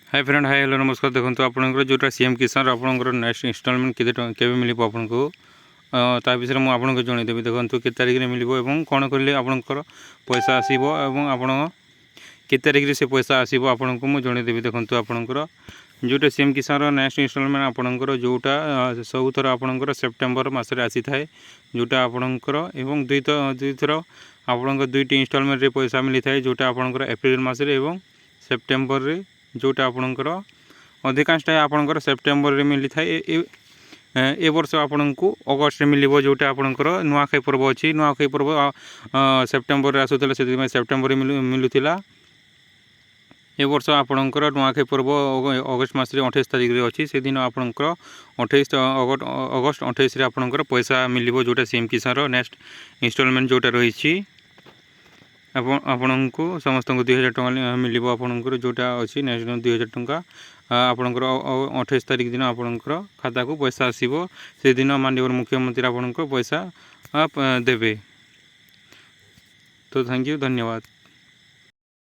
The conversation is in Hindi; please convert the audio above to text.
हाय फ्रेंड हाय हेलो नमस्कार। देखो आपंकर जोटा सीएम किसान आपंकर नेक्स्ट इनस्टॉलमेंट के मिल आपको ता विषय मुझे आपको जनईदेवी। देखो के तारिख में मिल कौन करें आपंकर पैसा आसो आपण के तारिख से पैसा आसो आपन को मुझे जनईदेवी। देखो आपंकर जोटा सीएम किसान नेक्स्ट इनस्टॉलमेंट आपंकर जोटा सब थर आपंकर सेप्टेम्बर मसरे आसी थाए जोटा आपंकर एवं दुई थर आपंकर दुईटी इनस्टॉलमेंट रे पैसा मिली थाए जोटा आपंकर एप्रिल मसरे एवं सेप्टेम्बर रे जोटा आपणकर अधिकांश आपणकर सेप्टेम्बर रे मिली थाए। ए वर्ष आपण को अगस्ट मिल जोटा आपणकर नुआखाई पर्व अच्छी नुआखाई पर्व सेप्टेम्बर रे आसूला से सेप्टेम्बर मिलूला। ए वर्ष आपणकर नुआखाई पर्व अगस्ट मस 28 तारिख रे अच्छी से दिन आपणकर 28 अगस्ट 28 रे आपणकर पैसा मिल जोटा सीएम किसान नेक्स्ट इनस्टॉलमेंट जोटा रही आपण को समस्त 2000 टଙ୍କା मिल आपंकर जोटा अच्छी नेक्स्ट 2000 टଙ୍କା आपंकर 28 तारिख दिन आपंकर खाता को पैसा आसो से दिन माननीय मुख्यमंत्री आपंकर पैसा देवे। तो थैंक यू धन्यवाद।